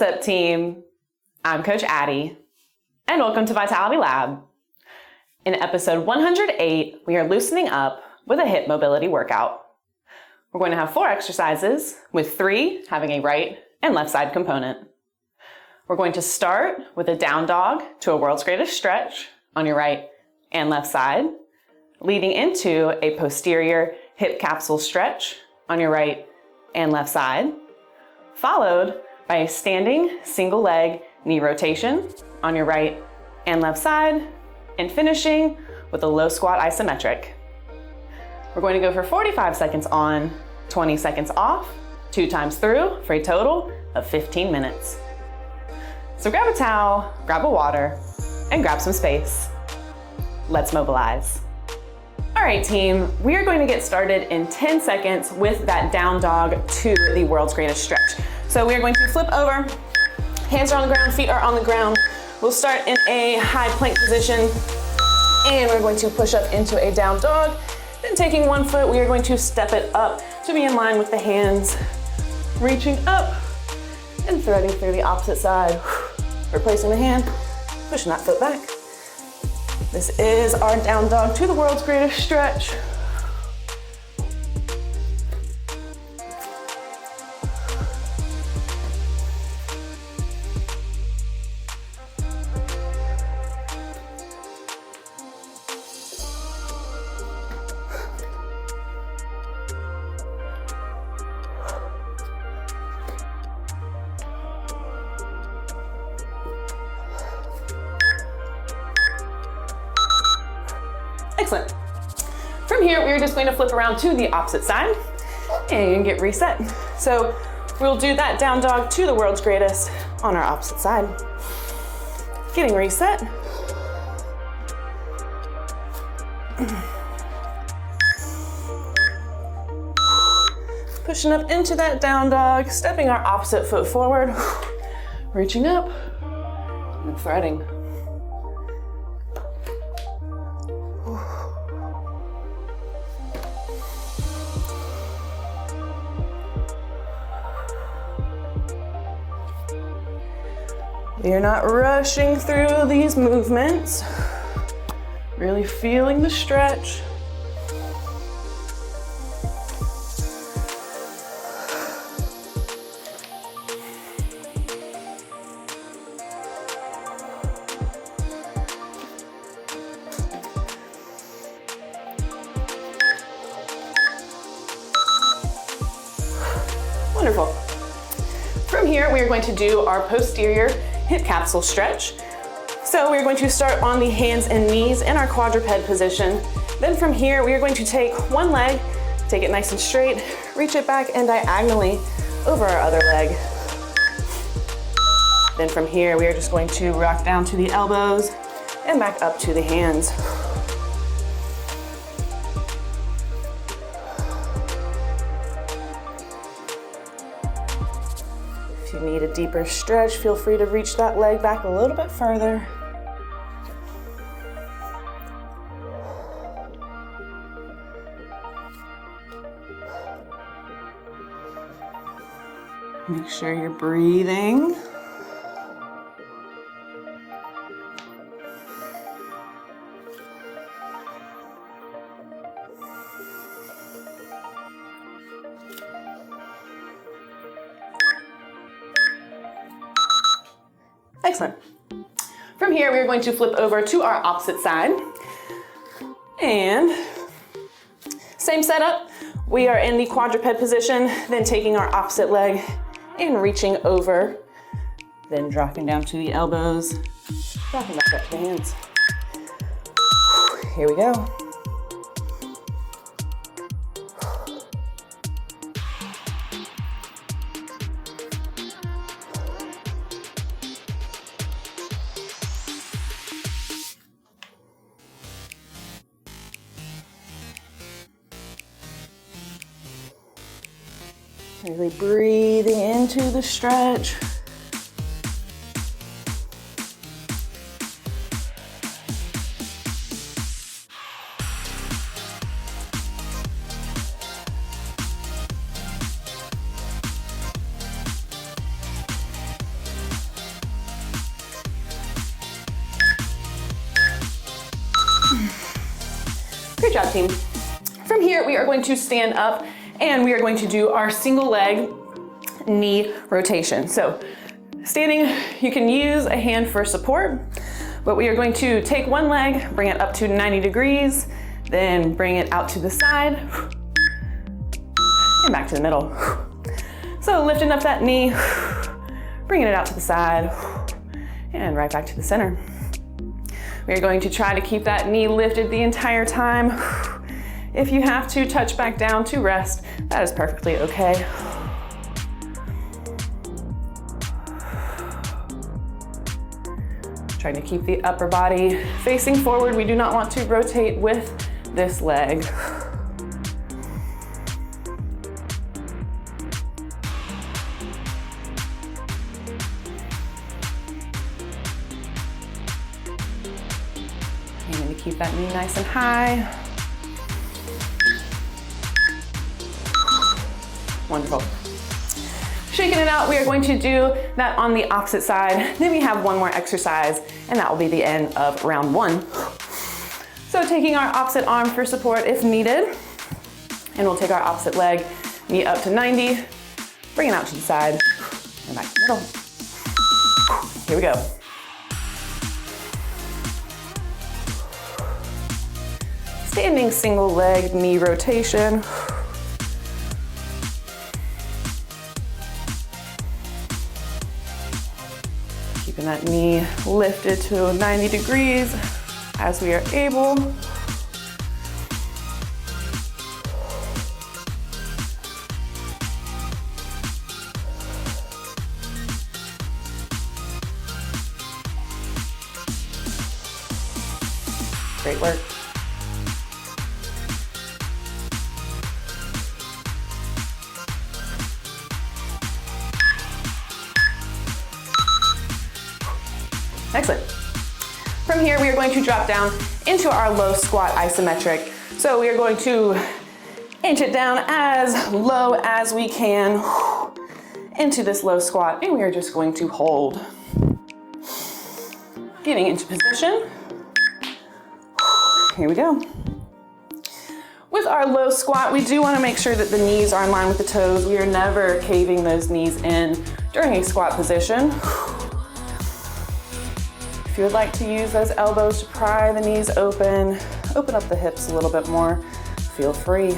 What's up, team? I'm Coach Addie, and welcome to Vitality Lab. In episode 108, we are loosening up with a hip mobility workout. We're going to have 4 exercises, with 3 having a right and left side component. We're going to start with a down dog to a world's greatest stretch on your right and left side, leading into a posterior hip capsule stretch on your right and left side, followed by a standing single leg knee rotation on your right and left side, and finishing with a low squat isometric. We're going to go for 45 seconds on, 20 seconds off, 2 times through for a total of 15 minutes. So grab a towel, grab a water, and grab some space. Let's mobilize. All right, team, we are going to get started in 10 seconds with that down dog to the world's greatest stretch. So we are going to flip over, hands are on the ground, feet are on the ground. We'll start in a high plank position, and we're going to push up into a down dog. Then taking one foot, we are going to step it up to be in line with the hands, reaching up and threading through the opposite side. Replacing the hand, pushing that foot back. This is our down dog to the world's greatest stretch. Excellent. From here, we're just going to flip around to the opposite side and get reset. So we'll do that down dog to the world's greatest on our opposite side. Getting reset. Pushing up into that down dog, stepping our opposite foot forward, reaching up and threading. You're not rushing through these movements, really feeling the stretch. Wonderful. From here, we are going to do our posterior hip capsule stretch. So we're going to start on the hands and knees in our quadruped position. Then from here, we are going to take one leg, take it nice and straight, reach it back and diagonally over our other leg. Then from here, we are just going to rock down to the elbows and back up to the hands. If you need a deeper stretch, feel free to reach that leg back a little bit further. Make sure you're breathing. Excellent. From here, we're going to flip over to our opposite side. And same setup. We are in the quadruped position, then taking our opposite leg and reaching over, then dropping down to the elbows, dropping back up to the hands. Here we go. Really breathing into the stretch. Great job, team. From here, we are going to stand up and we are going to do our single leg knee rotation. So standing, you can use a hand for support, but we are going to take one leg, bring it up to 90 degrees, then bring it out to the side and back to the middle. So lifting up that knee, bringing it out to the side and right back to the center. We are going to try to keep that knee lifted the entire time. If you have to touch back down to rest, that is perfectly okay. Trying to keep the upper body facing forward. We do not want to rotate with this leg. Aiming to keep that knee nice and high. Wonderful. Shaking it out, we are going to do that on the opposite side. Then we have one more exercise, and that will be the end of round one. So taking our opposite arm for support if needed, and we'll take our opposite leg, knee up to 90, bring it out to the side, and back to the middle. Here we go. Standing single leg knee rotation. Keeping that knee lifted to 90 degrees as we are able. Great work. Excellent. From here, we are going to drop down into our low squat isometric. So we are going to inch it down as low as we can into this low squat, and we are just going to hold. Getting into position. Here we go. With our low squat, we do want to make sure that the knees are in line with the toes. We are never caving those knees in during a squat position. If you would like to use those elbows to pry the knees open up the hips a little bit more, feel free.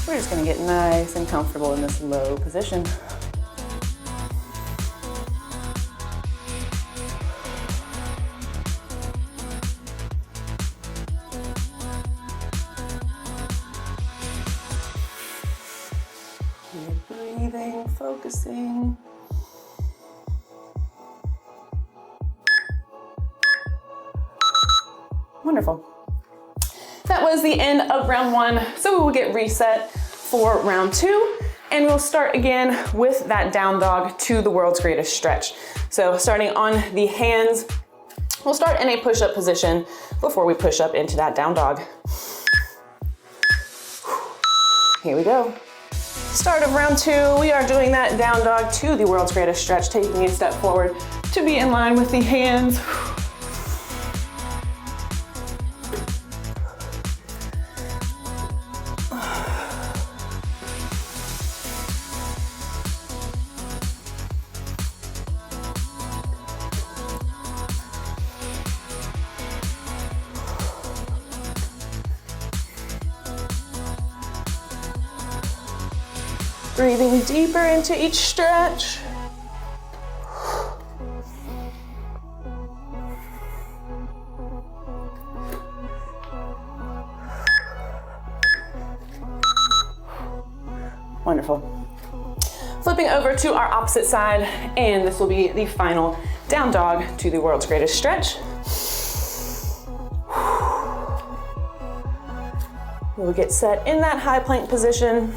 We're just gonna get nice and comfortable in this low position. You're breathing, focusing. Wonderful. That was the end of round one, so we will get reset for round two, and we'll start again with that down dog to the world's greatest stretch. So starting on the hands, we'll start in a push-up position before we push up into that down dog. Here we go. Start of round two, we are doing that down dog to the world's greatest stretch, taking a step forward to be in line with the hands. Breathing deeper into each stretch. Wonderful. Flipping over to our opposite side, and this will be the final down dog to the world's greatest stretch. We'll get set in that high plank position.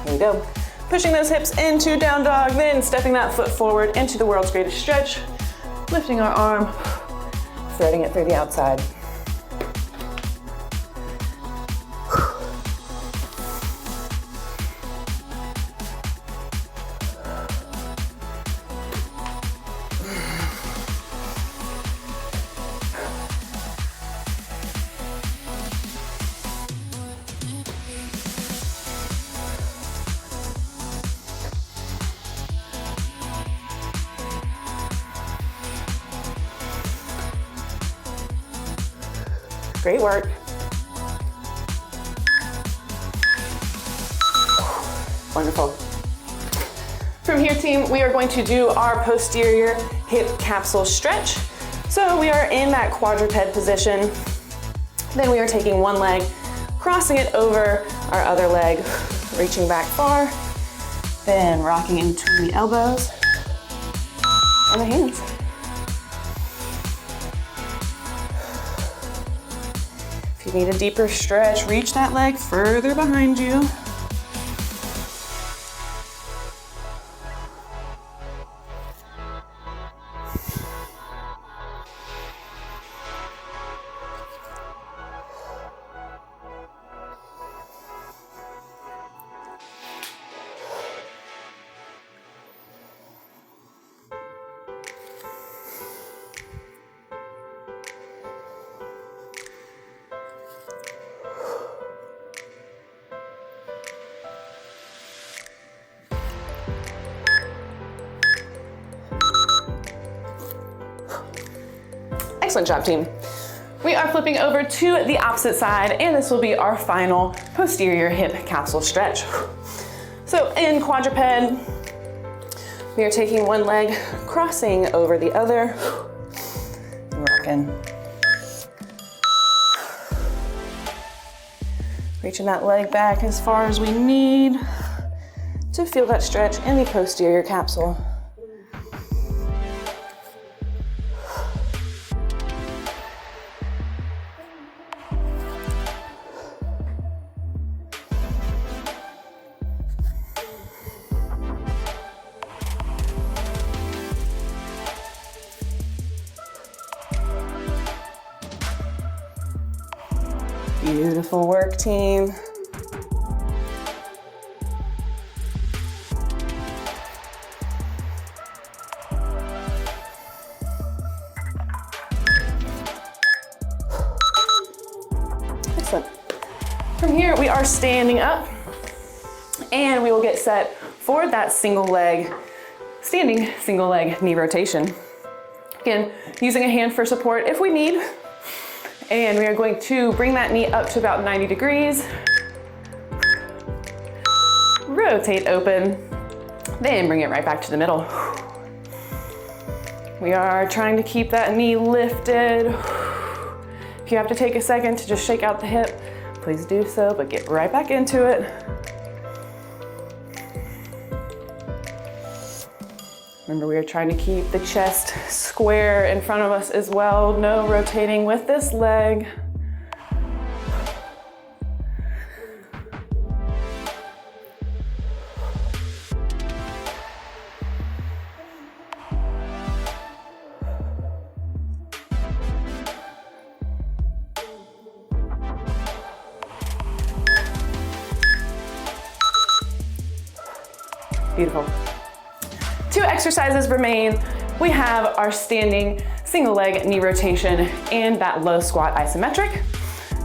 Here we go. Pushing those hips into down dog, then stepping that foot forward into the world's greatest stretch. Lifting our arm, threading it through the outside. Great work. Wonderful. From here, team, we are going to do our posterior hip capsule stretch. So we are in that quadruped position. Then we are taking one leg, crossing it over our other leg, reaching back far, then rocking into the elbows and the hands. If you need a deeper stretch, reach that leg further behind you. Excellent job, team. We are flipping over to the opposite side, and this will be our final posterior hip capsule stretch. So in quadruped, we are taking one leg, crossing over the other, rocking. Reaching that leg back as far as we need to feel that stretch in the posterior capsule. Beautiful work, team. Excellent. From here, we are standing up, and we will get set for that standing single leg knee rotation. Again, using a hand for support if we need. And we are going to bring that knee up to about 90 degrees. Rotate open, then bring it right back to the middle. We are trying to keep that knee lifted. If you have to take a second to just shake out the hip, please do so, but get right back into it. Remember, we are trying to keep the chest square in front of us as well. No rotating with this leg. Beautiful. 2 exercises remain. We have our standing single leg knee rotation and that low squat isometric.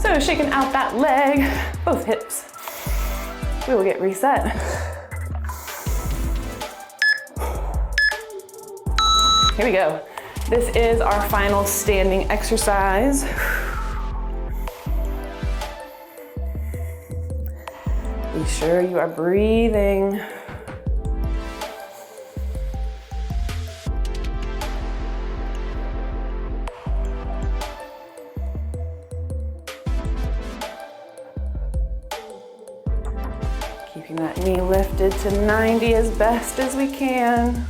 So shaking out that leg, both hips. We will get reset. Here we go. This is our final standing exercise. Be sure you are breathing. Keeping that knee lifted to 90 as best as we can.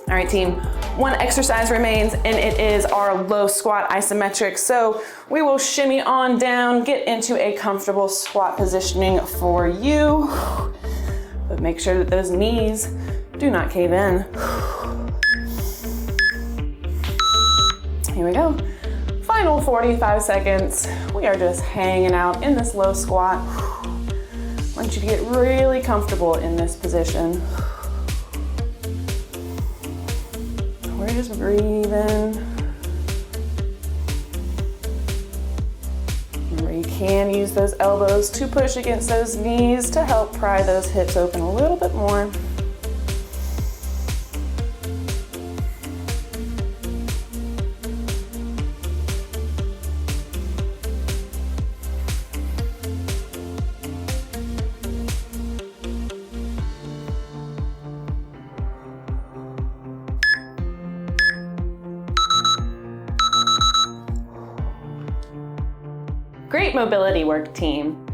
All right, team. 1 exercise remains, and it is our low squat isometric. So we will shimmy on down, get into a comfortable squat positioning for you, but make sure that those knees do not cave in. Here we go. Final 45 seconds. We are just hanging out in this low squat. I want you to get really comfortable in this position. We're just breathing. Remember, you can use those elbows to push against those knees to help pry those hips open a little bit more. Great mobility work, team.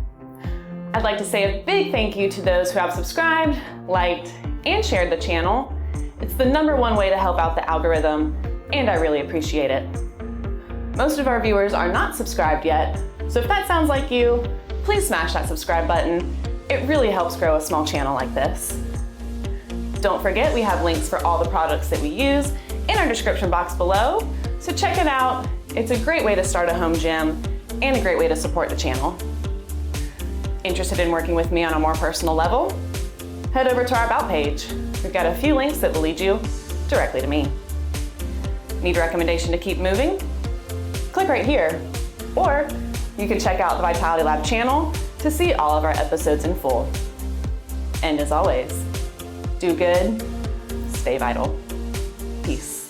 I'd like to say a big thank you to those who have subscribed, liked, and shared the channel. It's the #1 way to help out the algorithm, and I really appreciate it. Most of our viewers are not subscribed yet, so if that sounds like you, please smash that subscribe button. It really helps grow a small channel like this. Don't forget, we have links for all the products that we use in our description box below, so check it out. It's a great way to start a home gym and a great way to support the channel. Interested in working with me on a more personal level? Head over to our About page. We've got a few links that will lead you directly to me. Need a recommendation to keep moving? Click right here. Or you can check out the Vitality Lab channel to see all of our episodes in full. And as always, do good, stay vital. Peace.